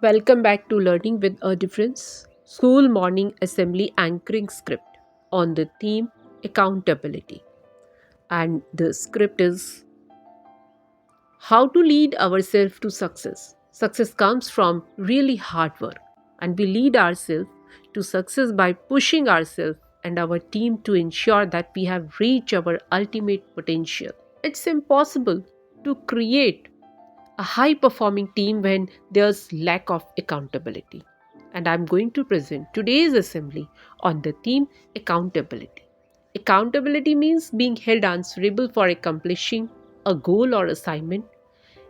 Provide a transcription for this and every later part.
Welcome back to Learning with a Difference School Morning Assembly Anchoring Script on the theme Accountability. And the script is how to lead ourselves to success. Success comes from really hard work, and we lead ourselves to success by pushing ourselves and our team to ensure that we have reached our ultimate potential. It's impossible to create a high performing team when there's lack of accountability. And I'm going to present today's assembly on the theme accountability. Accountability means being held answerable for accomplishing a goal or assignment.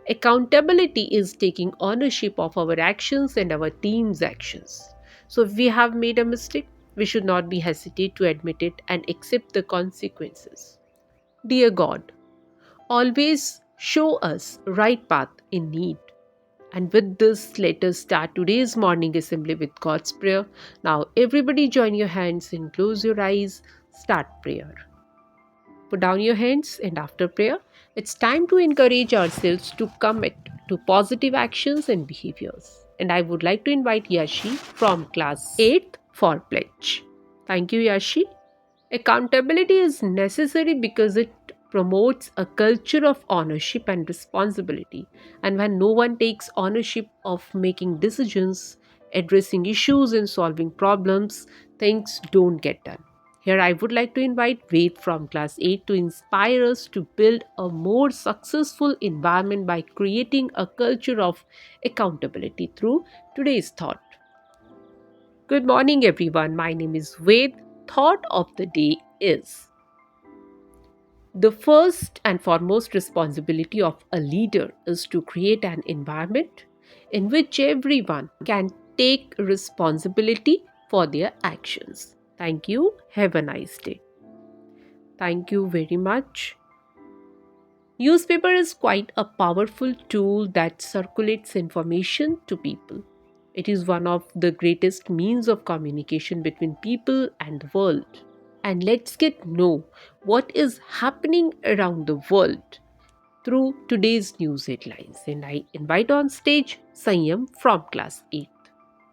Accountability is taking ownership of our actions and our team's actions. So if we have made a mistake, we should not be hesitate to admit it and accept the consequences. Dear God, always show us right path in need. And with this, let us start today's morning assembly with God's prayer. Now, everybody join your hands and close your eyes. Start prayer. Put down your hands, and after prayer, it's time to encourage ourselves to commit to positive actions and behaviors. And I would like to invite Yashi from class 8th for pledge. Thank you, Yashi. Accountability is necessary because it promotes a culture of ownership and responsibility. And when no one takes ownership of making decisions, addressing issues, and solving problems, things don't get done. Here, I would like to invite Ved from class 8 to inspire us to build a more successful environment by creating a culture of accountability through today's thought. Good morning, everyone. My name is Ved. Thought of the day is the first and foremost responsibility of a leader is to create an environment in which everyone can take responsibility for their actions. Thank you. Have a nice day. Thank you very much. Newspaper is quite a powerful tool that circulates information to people. It is one of the greatest means of communication between people and the world. And let's get know what is happening around the world through today's news headlines. And I invite on stage Sanyam from class 8th.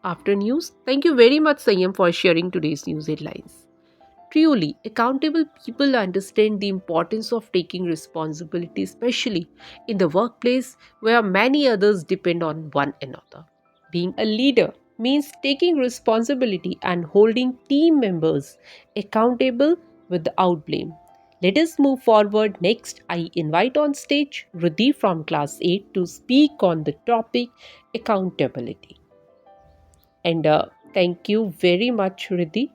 After news, thank you very much Sanyam for sharing today's news headlines. Truly, accountable people understand the importance of taking responsibility, especially in the workplace where many others depend on one another. Being a leader means taking responsibility and holding team members accountable without blame. Let us move forward. Next, I invite on stage Rudy from class 8 to speak on the topic accountability. And thank you very much, Rudy.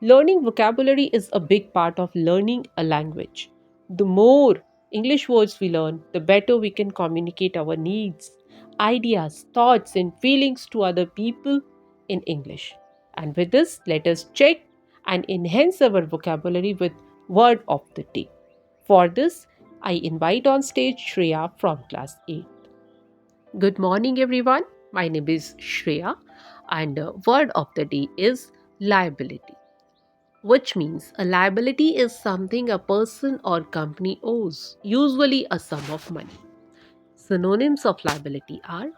Learning vocabulary is a big part of learning a language. The more English words we learn, the better we can communicate our needs, ideas, thoughts, and feelings to other people in English. And with this, let us check and enhance our vocabulary with word of the day. For this, I invite on stage Shreya from class 8. Good morning, everyone. My name is Shreya, and word of the day is liability, which means a liability is something a person or company owes, usually a sum of money. Synonyms of liability are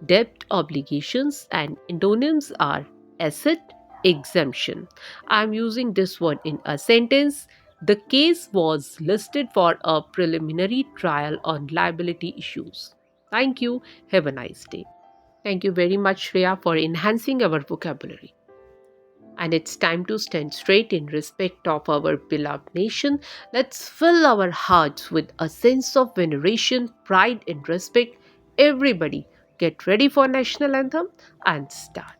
debt, obligations, and antonyms are asset, exemption. I am using this word in a sentence. The case was listed for a preliminary trial on liability issues. Thank you. Have a nice day. Thank you very much, Shreya, for enhancing our vocabulary. And it's time to stand straight in respect of our beloved nation. Let's fill our hearts with a sense of veneration, pride, and respect. Everybody, get ready for national anthem and start.